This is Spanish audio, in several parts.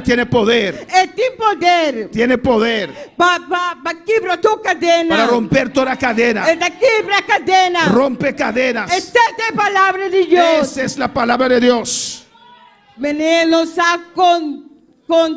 tiene poder. Tem poder Tiene poder para quebrar tua cadena. para romper toda cadena. Quebra a cadena. Rompe cadenas. Esta é a palavra de Deus. Esa es la palabra de Dios. Menino, sabe com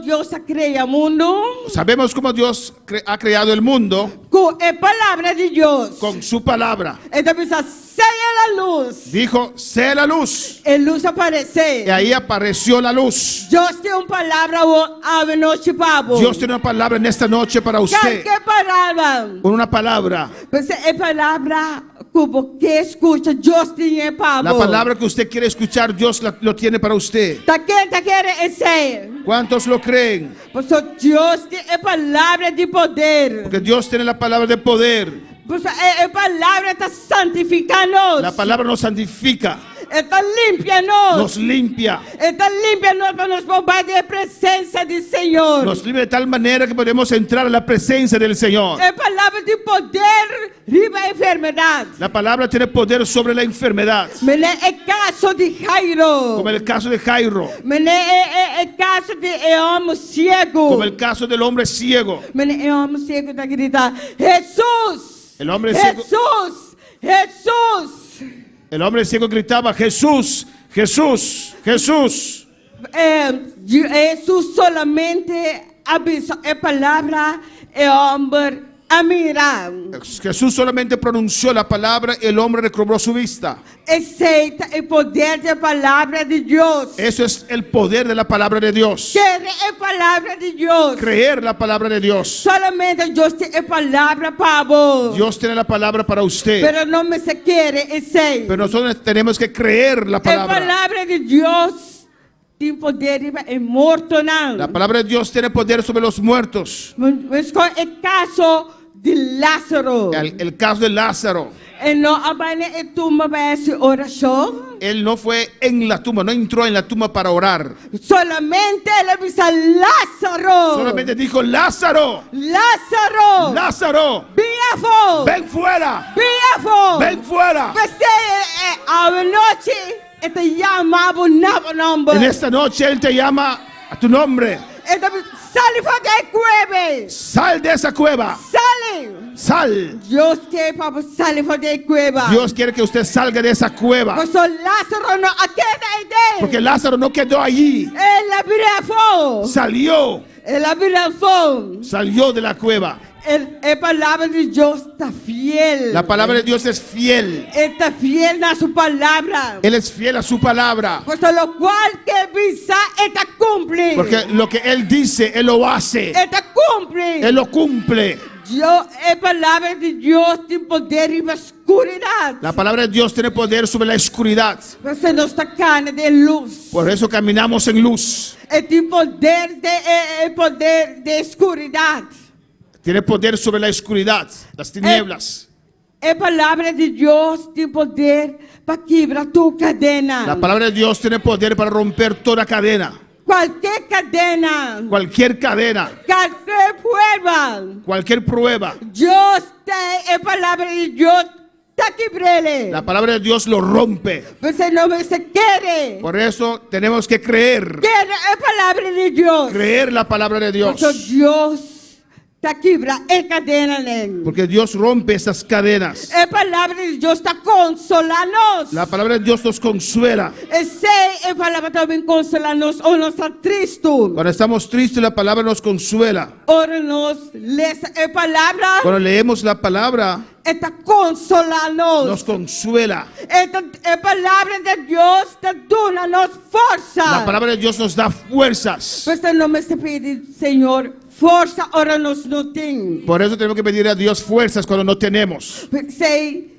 Deus criou o mundo? Sabemos cómo Dios ha creado el mundo Com a palavra de Deus. con su palabra. Então pensa, seja a luz. Dijo, sea la luz. A luz apareceu. Y ahí apareció la luz. Deus tem uma palavra a noite para você. Dios tiene una palabra en esta noche para usted. Que palavra? Una palabra. Você é palavra que escuta, Deus tem para La palabra que usted quiere escuchar, Dios lo tiene para usted. Tá querendo esse? ¿Cuántos lo creen? Porque Deus tem a palavra de poder. Porque Dios tiene la palabra de poder. Porque a palavra está santificando. La palabra nos santifica, Está limpiando. nos limpia. Está limpiando para nos poupar da presença do Senhor. Nos limpia de tal manera que podemos entrar a la presencia del Señor. A palavra de poder riba a enfermidade. La palabra tiene poder sobre la enfermedad. Mas é caso de Jairo. Como el caso de Jairo. Mas é caso de homem ciego. Como el caso del hombre ciego. Mas é homem ciego está gritando: Jesus! El hombre ciego, Jesus! Jesus! el hombre ciego gritaba, Jesús, Jesús, Jesús. Jesus solamente abençoa a palavra e homem a mirar. Jesús solamente pronunció la palabra, el hombre recobró su vista. Aceita o poder da palavra de Deus. Eso es el poder de la palabra de Dios. Quer a palavra de Deus. Creer la palabra de Dios. Solamente Deus tem a palavra para você. Dios tiene la palabra para usted. Pero não me se quer esse. Pero nosotros tenemos que creer la A palabra. palavra de Deus tem poder emocional. La palabra de Dios tiene poder sobre los muertos. Mas com o caso de Lázaro. El caso de Lázaro. E não abane a tumba para essa oração. Él no fue en la tumba, no entró en la tumba para orar. Solamente ele disse Lázaro. Solamente dijo, Lázaro, Lázaro. Lázaro, Biafo. ven fuera, Biafo. ven fuera. Você a noite te chamava o nome. En esta noche Él te llama a tu nombre. Sale da cueva. Sal de esa cueva. Sale. Sal. Deus quer para sair da cueva. Dios quiere que usted salga de esa cueva. Porque Lázaro não queda Porque Lázaro no quedó allí. Ele abriu. Salió. Ele abriu. Salió de la cueva. A palavra de Deus está fiel. La palabra de Dios es fiel. Está fiel na sua palavra. Él es fiel a su palabra. Por lo cual que visa está cumple. Porque lo que Él dice, Él lo hace. Está cumple. Él lo cumple. A palavra de Deus tem poder em escuridão. La palabra de Dios tiene poder sobre la oscuridad. Você não está carne de luz. Por eso caminamos en luz. Tem poder de escuridão. Tiene poder sobre la oscuridad, las tinieblas. A palavra de Deus tem poder para quebrar tua cadena. La palabra de Dios tiene poder para romper toda cadena. Qualquer cadena. Cualquier cadena. Qualquer prueba. Cualquier prueba. Deus tem a palavra de Deus. Está quebrando. La palabra de Dios lo rompe. Você não se quer. Por eso tenemos que creer. Quer a palavra de Deus. Creer la palabra de Dios. Porque Deus está quebrando a cadena nele. Porque Dios rompe esas cadenas. A palavra de Deus está consolando-nos. La palabra de Dios nos consuela. E sei a palavra também consola-nos ou nós estamos tristes. Cuando estamos tristes, la palabra nos consuela. Ora nós lemos a palavra. Cuando leemos la palabra, Está consolando-nos. nos consuela. A palavra de Deus está dando-nos força. La palabra de Dios nos da fuerzas. Você não me pede, Senhor, força, ora nós não temos. Por eso tenemos que pedir a Dios fuerzas cuando no tenemos. Sei,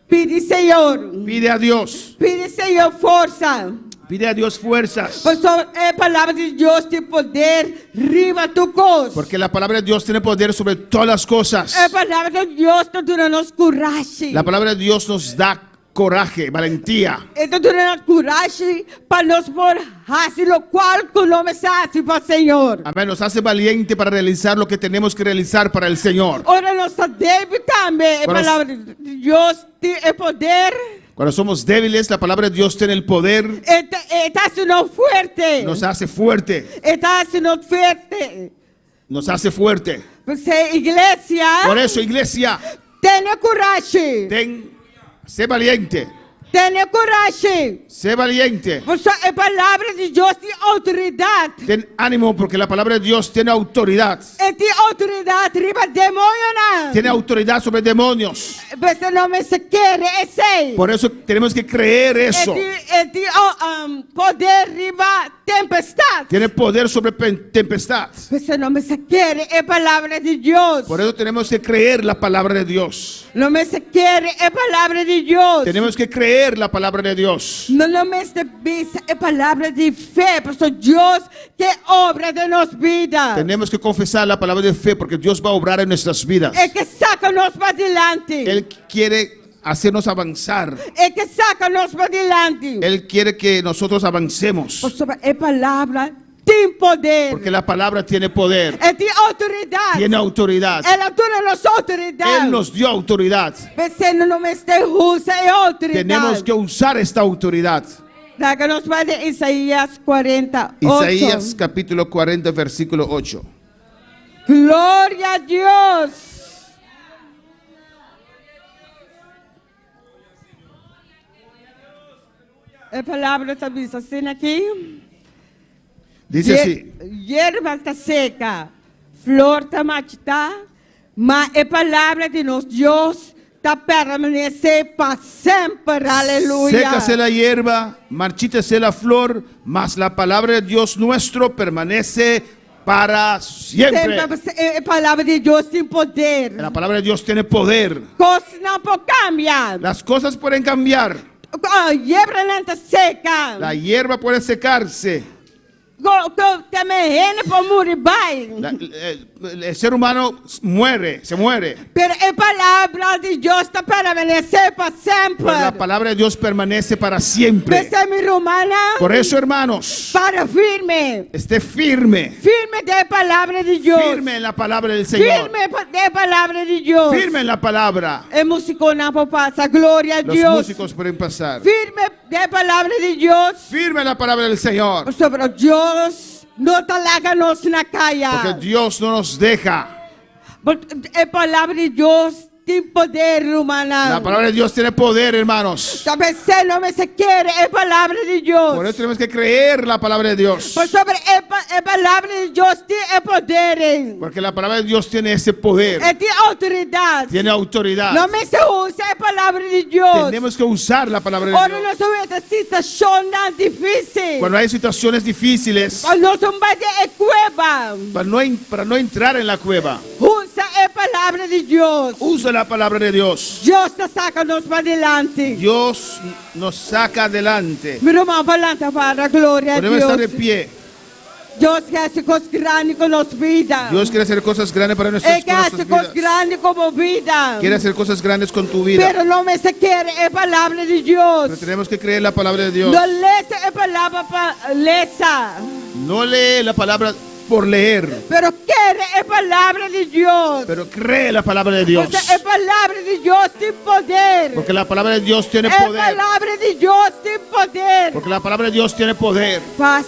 pede, Senhor. Pide a Dios. Pede, Senhor, força. Pide a Dios fuerzas. Porque a palavra de Deus tem poder riba tu coisa. Porque la palabra de Dios tiene poder sobre todas las cosas. A palavra de Deus está dando-nos coragem. La palabra de Dios nos da coraje, valentía. Está dando-nos coragem para nos por fazer o qual que não me sabe para o Senhor. Amén. Nos hace valiente para realizar lo que tenemos que realizar para el Señor. Ora, nós devemos também. A Bueno, palavra de Deus tem poder Cuando somos débiles, la palabra de Dios tiene el poder, Está haciendo fuerte. nos hace fuerte, Está haciendo fuerte. nos hace fuerte. Pues, iglesia, Por eso, iglesia, tenha coragem. sé valiente, Tenha coragem. sé valiente. Porque a palavra de Deus tem autoridade. Ten ánimo porque la palabra de Dios tiene autoridad. E tem autoridade riba demônio não. Tiene autoridad sobre demonios. Você não me se quer, é sei. Por eso tenemos que creer eso. Tem poder riba tempestade. Tiene poder sobre tempestad. Você não me se quer, é palavra de Deus. Por eso tenemos que creer la palabra de Dios. Não me se quer, é palavra de Deus. Tenemos que creer la palabra de Dios. Não me se bisa, é palavra de fé. Porque Deus que obra de nos vida. Tenemos que confesar la palabra de fe porque Dios va a obrar en nuestras vidas. É que saca-nos para adelante. Él quiere hacernos avanzar. É que saca-nos para adelante. Él quiere que nosotros avancemos. Porque a palavra tem poder. Porque la palabra tiene poder, É tem autoridade. tiene autoridad. Ela toda nossa autoridade. Él nos dio autoridad. Pensando no mestre russa é autoridade. Tenemos que usar esta autoridad. Traga-nos para Isaías 48. Isaías capítulo 40, versículo 8. Glória a Deus. A palavra está assim aqui. Dice así. Hierba está seca, flor está marchita, mas a palavra de nosso Deus está permanecer para sempre. Aleluya. Sécase la hierba, marchítese la flor, mas la palabra de Dios nuestro permanece para siempre. A palavra de Deus tem poder. La palabra de Dios tiene poder. Coisas não podem cambiar. Las cosas pueden cambiar. A hierba não está seca. La hierba puede secarse. Também para morir bem. El ser humano muere, se muere. Pero a palavra de Deus está permanecer para sempre. Pero la palabra de Dios permanece para siempre. Pensa mi romana. Por eso, hermanos, Para firme. esté firme. Firme de palavra de Deus. Firme en la palabra del Señor. Firme de palavra de Deus. Firme en la palabra. E músico não passa, glória a Los Deus. músicos pueden pasar. Firme de palavra de Deus. Firme en la palabra del Señor. Sobre Deus não te larga nos na caia. Porque Dios no nos deja. A palavra de Deus tem poder, humana. La palabra de Dios tiene poder, hermanos. Talvez você não me se quer, a palavra de Deus. Por eso tenemos que creer la palabra de Dios. Por sobre a palavra de Deus tem poder. Porque la palabra de Dios tiene ese poder. Tem autoridade. Tiene autoridad. Não me se usa a palavra de Deus. Tenemos que usar la palabra de Quando Dios. nós somos em situação difícil. Cuando hay situaciones difíciles, Quando nós somos em cueva. para no entrar en la cueva, Usa a palavra de Deus. usa la palabra de Dios. Deus te saca-nos para adelante. Dios nos saca adelante. Meu irmão, falando para a glória a Podemos estar de Deus. pie. Deus quer se coisas grandes com nossa vida. Dios quiere hacer cosas grandes para Ele nuestras quer se coisas vidas. grandes como vida. Quiere hacer cosas grandes con tu vida. Pero não me se quer a palavra de Pero Deus. tenemos que creer la palabra de Dios. Não leça a palavra para leça. No lee la palabra por leer, Pero quer a palavra de Deus. pero cree la palabra de Dios. Porque a palavra de Deus tem poder. Porque la palabra de Dios tiene A poder. palavra de Deus tem poder. Porque la palabra de Dios tiene poder. Faz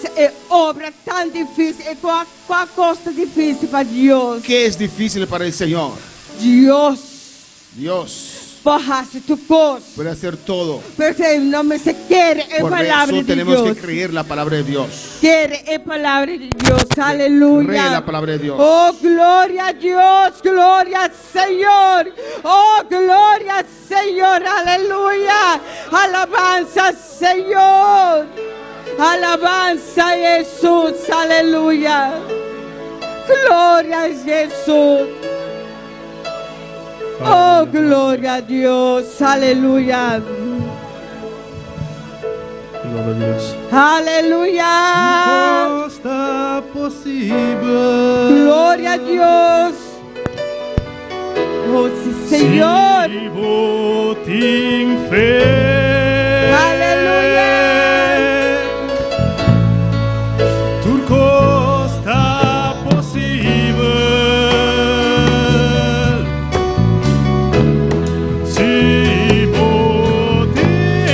obra tão difícil. E qual costa difícil para Deus? ¿Qué es difícil para el Señor? Deus Dios forrasse tu costa. puede hacer todo. Porque não me se quer a Por palavra eso de tenemos que Deus. creer la palabra de Dios. Quer a palavra de Deus. Cree Aleluia. la palabra de Dios. Oh, glória a Deus, glória ao Senhor. Oh, glória ao Senhor, aleluia. Alabança, Senhor. Alabança, Jesus, aleluia. Glória a Jesus. Oh, glória a Deus, aleluia. Gloria a Dios. Aleluia. Está possível. Glória a Deus. Oh, sim, Senhor. Se botem fé. Aleluia. Turco está possível. Se botem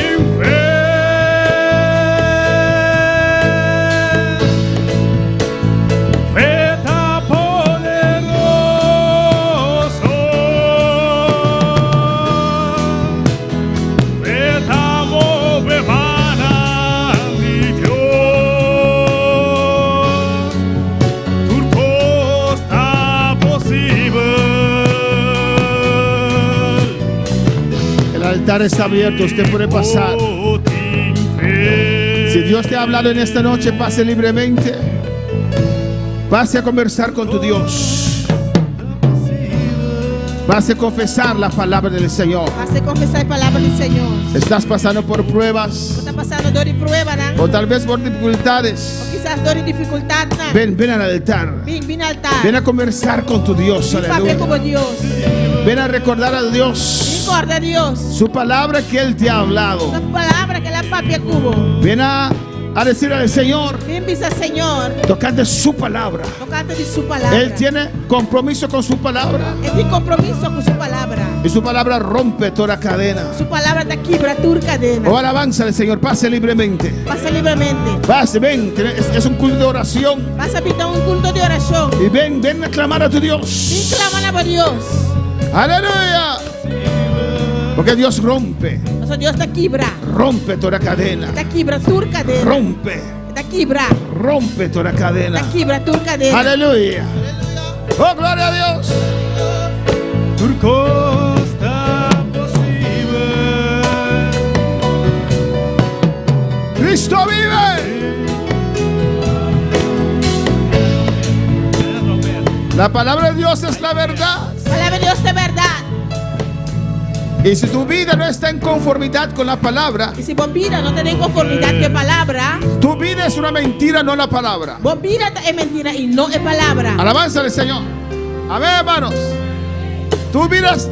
altar está abierto, usted puede pasar. Oh, tinc fe. Si Dios te ha hablado en esta noche, pase libremente. Pase a conversar con tu Dios. Vas a confesar la palabra del Señor. Vas a confesar la palabra del Señor. Estás pasando por pruebas, Está pasando dor y prueba, ¿no? o tal vez por dificultades. Quizás dor y dificultad, ¿no? Ven al altar. Ven al altar. Ven a conversar con tu Dios. Ven a hablar Aleluya. como Dios. Ven a recordar a Dios Recuerda a Dios. su palabra que Él te ha hablado. Esa palabra que la papia cubo. Ven a decirle al Señor, Ven, visa Señor. tocante su palabra. Tocante de su palabra. Él tiene compromiso con su palabra. Él tiene compromiso con su palabra. Y su palabra rompe toda cadena. Su palabra te quiebra tu cadena. Oh, alabanza al Señor. Pase libremente. Pasa libremente. Pase, ven. Es un culto de oración. Vas a pintar un culto de oración. Y ven a clamar a tu Ven, Dios. clama a Dios. Aleluya. Porque Dios rompe. O sea, Dios te quiebra. Rompe toda cadena. Te quiebra tu cadena. Rompe. Te quiebra. Rompe toda cadena. Te quiebra tu cadena. Aleluya. Oh, gloria a Dios. Tur costa possible. Cristo vive. La palabra de Dios es la verdad. Palabra de Dios de verdad. Y si tu vida no está en conformidad con la palabra, Y si vos vida no tenés conformidad de palabra, tu vida es una mentira, no la palabra. vos vida es mentira y no es palabra. Alabanza al Señor. Amén, hermanos. Tú miras,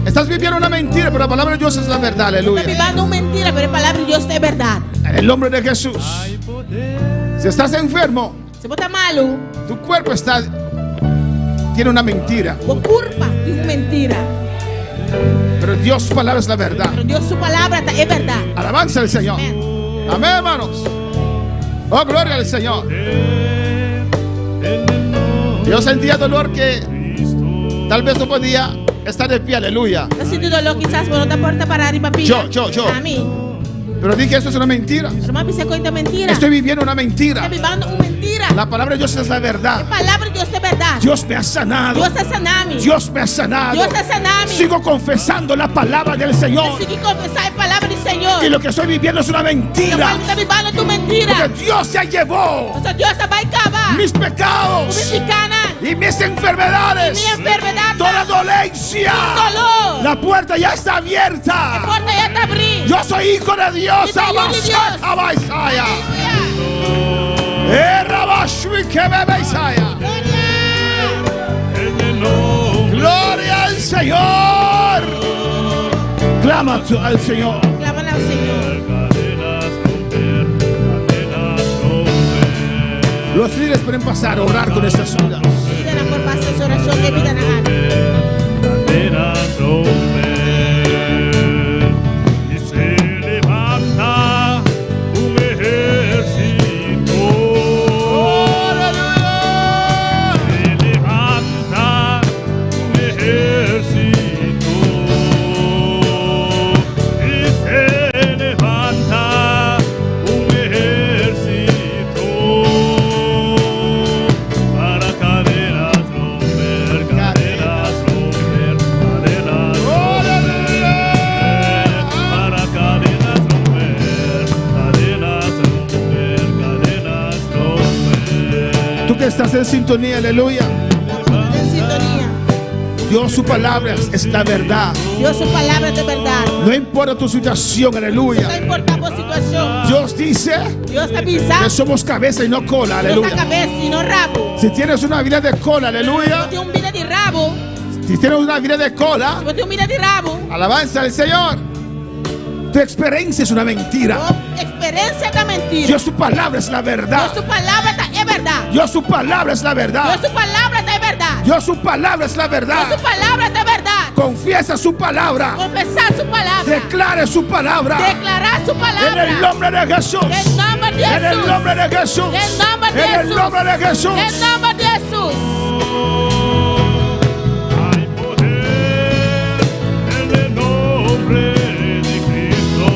estás viviendo una mentira, pero la palabra de Dios es la verdad. Aleluya. Estás viviendo una mentira, pero la palabra de Dios es verdad. En el nombre de Jesús. Si estás enfermo, Si vos estás malo, tu cuerpo tiene una mentira, vos culpa de mentira. pero Dios su palabra es la verdad. Pero Dios su palabra es verdad. Alabanza al Señor. Amén. Amén, hermanos. Oh, gloria al Señor. Yo sentía dolor que tal vez no podía estar de pie. Aleluya. No siento dolor quizás, pero no te aporta para arriba, papi. Yo. A mí. Pero dije, esto es una mentira. Pero más se cuenta mentira. Estoy viviendo una mentira. Estoy viviendo una mentira. La palabra de Dios es la verdad. La palabra de Dios es verdad. Dios me ha sanado. Dios es sanami. Dios me ha sanado. Dios es sanami. Sigo confesando la palabra del Señor. Sigue confesar la palabra del Señor. Y lo que estoy viviendo es una Lo mentira. cual está viviendo tu mentira. Porque Dios ya llevó O sea, Dios se va a acabar. mis pecados Mexicana. y mis enfermedades. Mi enfermedad. Toda dolencia. Dolor. La puerta ya está La abierta. puerta ya está abierta. Yo soy hijo de Dios. Yo soy hijo de Dios. Abaisaya. Aleluya. Rabashui Kebebeisaya. En el nombre Gloria al Señor. Clama al Señor. Clámale al Señor. cadenas romper, cadenas romper. Los líderes pueden pasar a orar con estas vidas. Pídala por paz de su oración que vida nada. Cadenas romper. Y se levanta un ejército. Se levanta un ejército. Y se levanta un ejército para cadenas romper, cadenas romper, cadenas romper, para cadenas romper, cadenas romper, cadenas romper. Tú que estás en sintonía, aleluya. En sintonía. Dios su palabra es la verdad. Dios su palabra es de verdad. No importa tu situación, No aleluya. importa tu situación. Dios dice Dios te avisa. que somos cabeza y no cola, Dios aleluya. te cabeza y no rabo. Si tienes una vida de cola, aleluya. Si tienes un vida de rabo. Si tienes una vida de cola, Si tienes un vida de rabo. alabanza al Señor. Tu experiencia es una mentira. Tu experiencia es mentira. Dios su palabra es la verdad. Dios su palabra es verdad. Dios su palabra es la Dios verdad. su palabra es verdad. Dios su palabra es la Dios verdad. su palabra es verdad. Confiesa su palabra. Confesar su palabra. Declare su palabra. Declarar su En palabra. el nombre de Jesús. En el nombre de En el Jesús. nombre de Jesús. En el nombre de En el Jesús. nombre de Jesús. En el nombre de Jesús. Hay poder en el nombre de Cristo.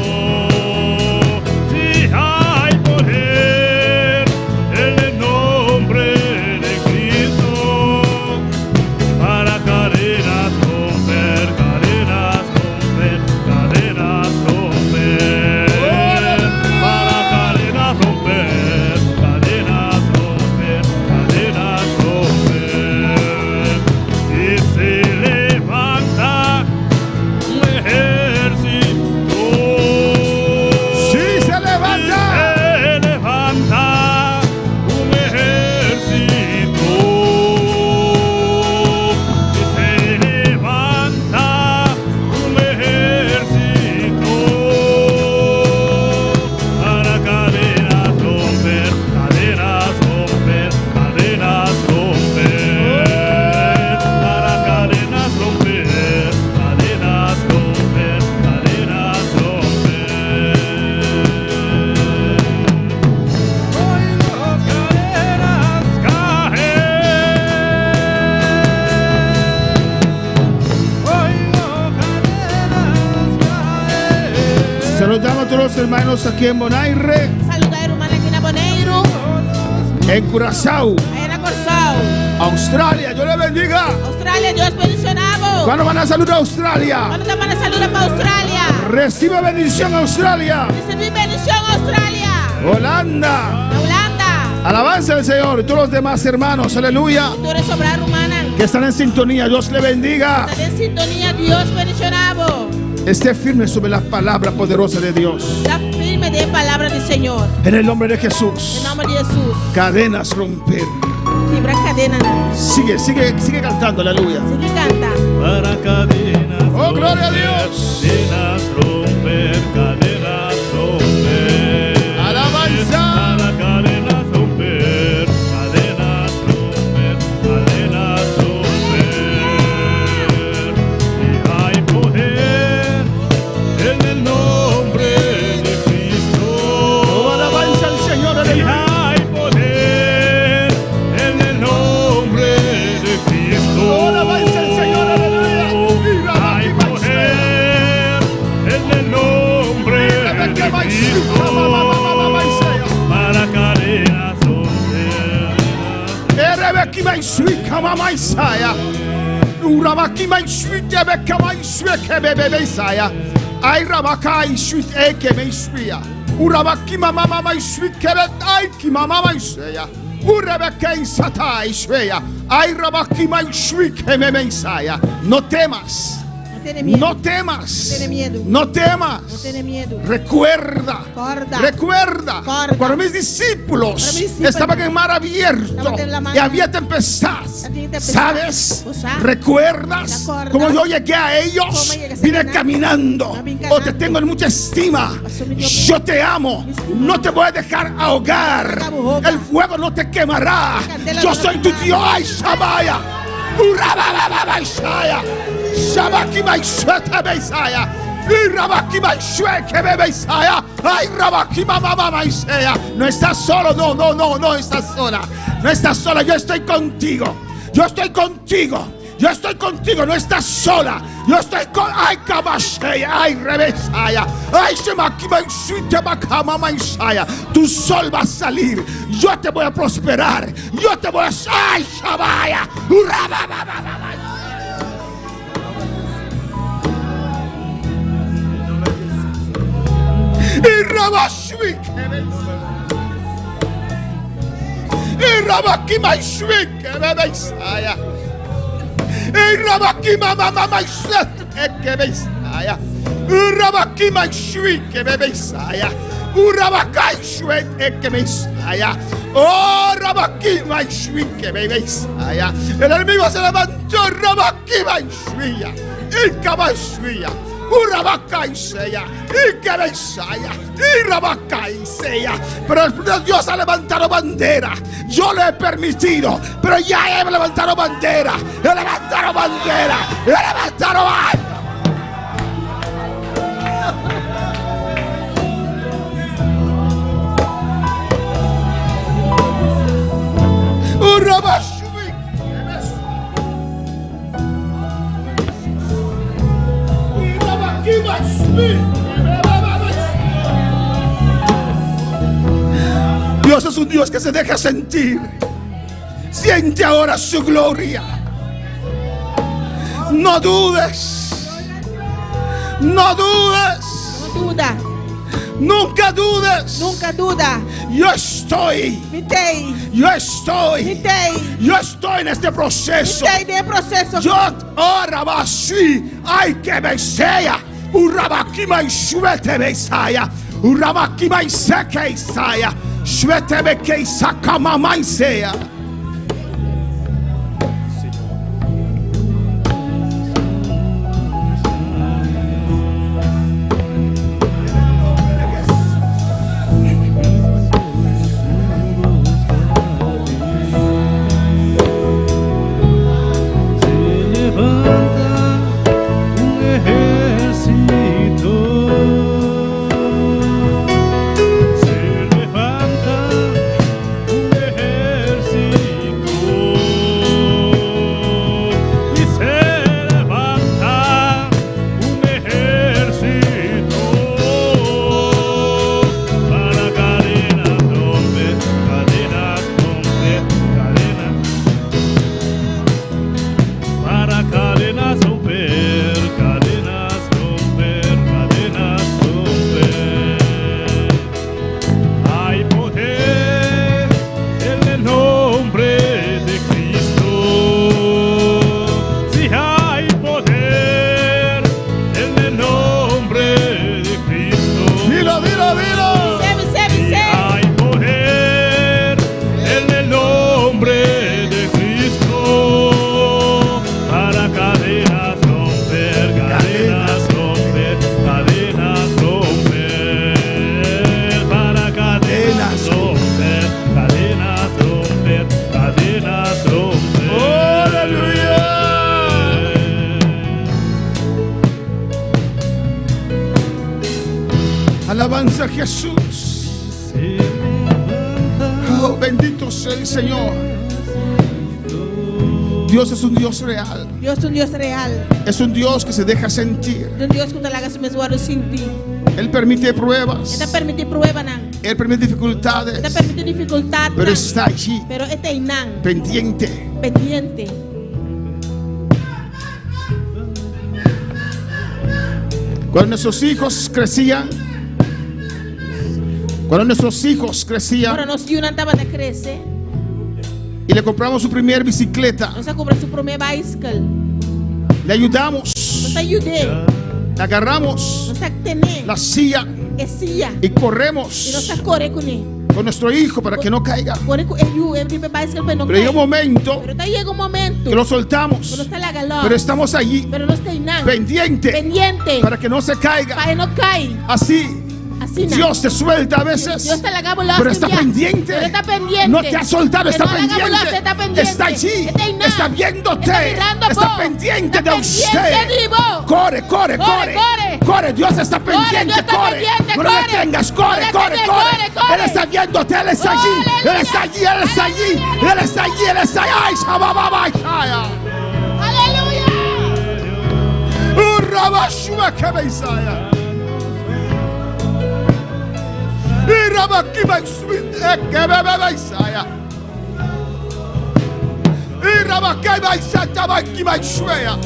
Sí, hay poder en el nombre de Cristo. Para cadenas romper, cadenas romper, Saludamos a todos los hermanos aquí en Bonaire, Saluda a hermana aqui na Bonaire, en Curazao, aí na Corsal. Australia. Dios les bendiga. Austrália, Deus bendicionamos. ¿Cuándo van a saludar a Australia? Quando tá para saluda para Austrália. Recibe bendición Australia. Recebi bendição Austrália. Holanda. Na Holanda. Alabanza al Señor y todos los demás hermanos. Aleluya. Doutora Sobrar Romana. Que están en sintonía. Dios le bendiga. Está em sintonia, Deus bendicionamos. Esté firme sobre la palabra poderosa de Dios. Está firme de palavra do Senhor. En el nombre de Em Jesús. nome de Jesus. Cadenas romper. Quebra cadena. Sigue cantando. Aleluya. Sigue canta. Para cadenas Oh, gloria a romper, Dios. cadenas romper, cadenas romper. Alabanza. Para cadenas romper, cadenas romper, cadenas romper. Y hay poder en el nombre de Cristo. Oh, alabanza al Señor. Y Aleluya. hay poder en el nombre de Cristo. Oh, alabanza al Señor. Aleluya. Hay poder en el nombre de Cristo para cadenas romper. Erebekima Iswika Mama Isaya. Urabakima Iswika Bekama Isweke Bebe Isaya. Airabaka Iswik Eke Iswia. Urabakima Mama Iswike Aiki Mama Isaya. Urebeke Isata Iswea. Airabakima Iswike Meme Isaya. No temas. Não tenha medo. No temas. No tenha medo. No Não temas. tenha medo. Recuerda. Acorda. Recuerda. Acorda. Cuando mis discípulos Cuando mis discípulos estaban en mar abierto estaban en la mar, y había tempestad. había tempestad. ¿Sabes? O sea, ¿Recuerdas ¿te acuerdas? cómo yo llegué a ellos? ¿Cómo llegas a Vine ganar? caminando. No vine O te caminando. tengo en mucha estima. Pasó mi Dios. Yo te amo. Mi estima. No te voy a dejar ahogar. No te ahoga. El fuego no te quemará. La candela Yo no te soy tu quemará. Dios. Ay, Shabaya. Urabababa, Isaya. Shabaki Maishweta Beisaya. Irabaki Maishweke Beisaya. Ay, Rabaki Mama Maisea. No estás solo, no estás sola. No estás sola, yo estoy contigo. Yo estoy contigo. Yo estoy contigo, no estás sola. Yo estoy con. Ay, Kabashaya. Ay, Rebesaya. Ay, Shemaki Maishwete Bakama Maisaya. Tu sol va a salir. Yo te voy a prosperar. Yo te voy a. Ay, Shabaya. Urabababa. Irabashwik. Irabaki Maishwik. Rebesaya. Irabaki Mama Maishwek. Ekebesaya. Urabaki Maishwik. Rebesaya. Urabakai Shwek. Ekebesaya. Oh, Rabaki Maishwik. Rebesaya. El enemigo se levantó. Rabaki Maishwia. Ikabashwia. Urabakaiseya, Ikebesaya, Irabakaiseya. Pero Dios ha levantado bandera. Yo le he permitido, pero ya he levantado bandera. He levantado bandera. He levantado bandera. Urabashwik. Dios es un Dios que se deja sentir. Siente ahora su gloria. No dudes. No dudes. Não duda. Nunca dudes. Nunca duda. Yo estoy. Mitei. Yo estoy. Mitei. Yo estoy en este proceso. Mitei de processo. Yo ahora va así. Ay, que me sea. Urabakima y Shwete Besaya. Urabakima y Seke Isaya. Shwete Beke Isakama Maisea. Se levanta un ejército. de Jesús. Oh, bendito sea el Señor. Dios es un Dios real. Dios es un Dios real. Es un Dios que se deja sentir. Un Dios que talaga sumesuaro sinti. Él permite pruebas. Esta permite prueba nang. Él permite dificultades. Esta permite dificultad Pero nang. está allí, Pero este inang. pendiente. Pendiente. Cuando nuestros hijos crecían, Ahora nos yunan taba de crece. y le compramos su primer bicicleta, Nos compra su primer bicycle. le ayudamos, Nos ayude. le agarramos Nos tener. la silla Esia. y Y nos corremos corre con él. con nuestro hijo para que no caiga. Corre con el primer bicycle pero no Pero llega un cae. momento Pero llega un momento. que lo Que no soltamos, está la galón. pero estamos allí Pero no está inang. pendiente Pendiente. para que no se caiga. Para que no cae. Así Así nang. Dios te suelta a veces, Dios te la haga volar, pero está ya. pendiente. Pero está pendiente. No te ha soltado, Que está no la haga volar, pendiente. está pendiente. Está allí, Está inang. está viéndote, Está mirando está vos. pendiente Está de pendiente usted. de vos. Corre, corre, Corre, corre, corre. corre. Dios está pendiente, Dios está corre. pendiente, No le corre. detengas, corre, No le corre, detengas, corre. corre, corre. Él está viéndote, Él está allí, Aleluya. Él está allí, Él está allí, Él está allí, Él está allí. Ay, shabababa, shaya. Aleluya. Urabashua kebeisaya. Irabakiba sweet kebebeisaya. Irabakiba satabakiba shwea.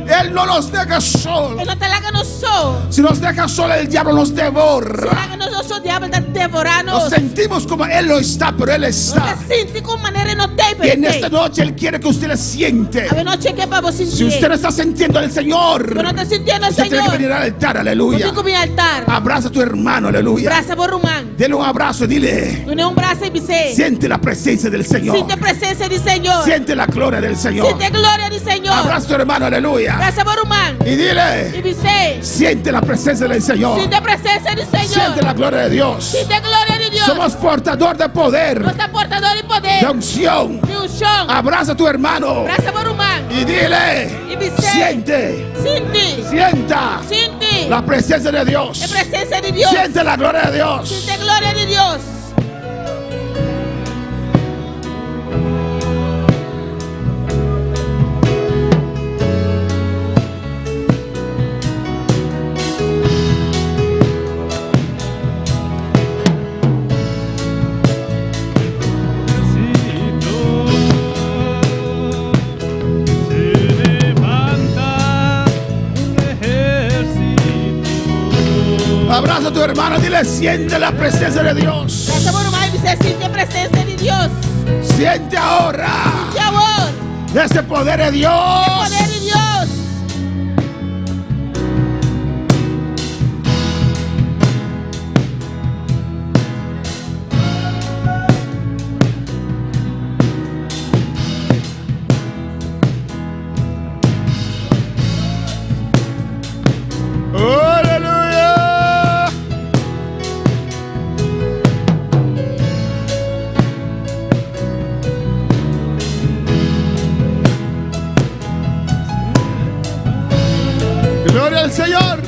Él no nos deja sol. Que no te la haga no so. Si nos deja sol, el diablo nos Si devora. la haga no so, diablo está devorando. Nos sentimos como Él no está, pero Él está. Nos siente con manera no te Y en esta noche Él quiere que usted le siente. A ver, noche que para vos Si sentir. usted no está sintiendo al Señor, Pero no está sintiendo al usted tiene que Señor. venir al altar, No aleluya. tengo mi altar. Abraza a tu hermano, aleluya. Braza por rumán. Dele un abrazo y dile: Une un brazo y dice. siente la presencia del Señor. Siente presencia del Señor. Siente la gloria del Señor. Siente gloria del Señor. Abraza a tu hermano, aleluya. Braza por rumán. Y Y dile: dice. siente la presencia del Señor. Siente presencia del Siente Señor. la gloria de Dios. Siente gloria de Dios. Somos portador de poder, Nuestra portador y de poder. unción. De unción. Abraza a tu hermano Braza por rumán. y dile: Y dice. siente, Siente. sienta Siente. la presencia de Dios. La presencia de Dios. Siente la gloria de Dios. Siente gloria de Dios. Se levanta un ejército. Abraza a tu hermano y dile: siente la presencia de Dios. Braza por rumán y dice. Siente presencia de Dios. Siente ahora Y amor. ese poder de Dios. Poder de Dios. Aleluya. Gloria al Señor.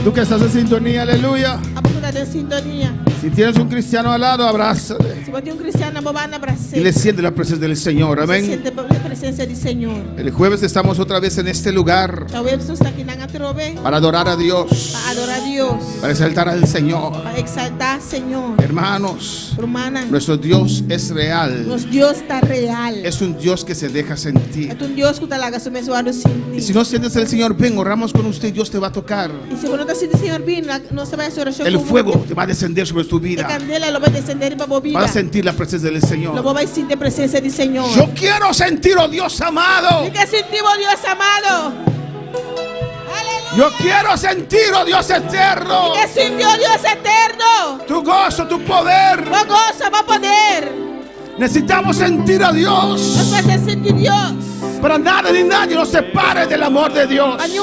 Tú que estás en sintonía, aleluya. A poco de sintonía. Si tienes un cristiano al lado, abrázale Si vos tienes un cristiano, vos van a abrazar. y le siente la presencia del Señor. Amén. Siente la presencia del Señor. El jueves estamos otra vez en este lugar La web está aquí en Atrobe. para adorar a Dios, Para adorar a Dios. para exaltar al Señor. Para exaltar al Señor. Hermanos, Hermana. nuestro Dios es real. Nuestro Dios está real. Es un Dios que se deja sentir. Es un Dios que te la haga su mensuario sin Y ti. si no sientes al Señor, ven, oramos con usted, Dios te va a tocar. Y si vos no te sientes, Señor, bien, no se va a hacer oración. El con fuego vos. te va a descender sobre tu De vida. candela lo va a descender y va a vida. Vas a sentir la presencia del Lo Señor. va a sentir presencia del Señor. Yo quiero sentir, oh Dios amado. ¿Y qué sentimos, Dios amado? Aleluya. Yo quiero sentir, oh Dios eterno. ¿Y qué sintió Dios eterno? Tu gozo, tu poder. Va goza, va poder. Necesitamos sentir a Nos Dios. va a sentir Dios. Para nada ni nadie nos separe del amor de Dios. A ni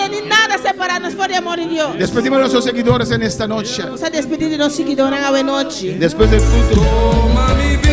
ni nada separarnos por el amor de Dios. Despedimos a nuestros seguidores en esta noche. Vamos a despedir de los seguidores a la noche. Después del culto. Toma mi vida.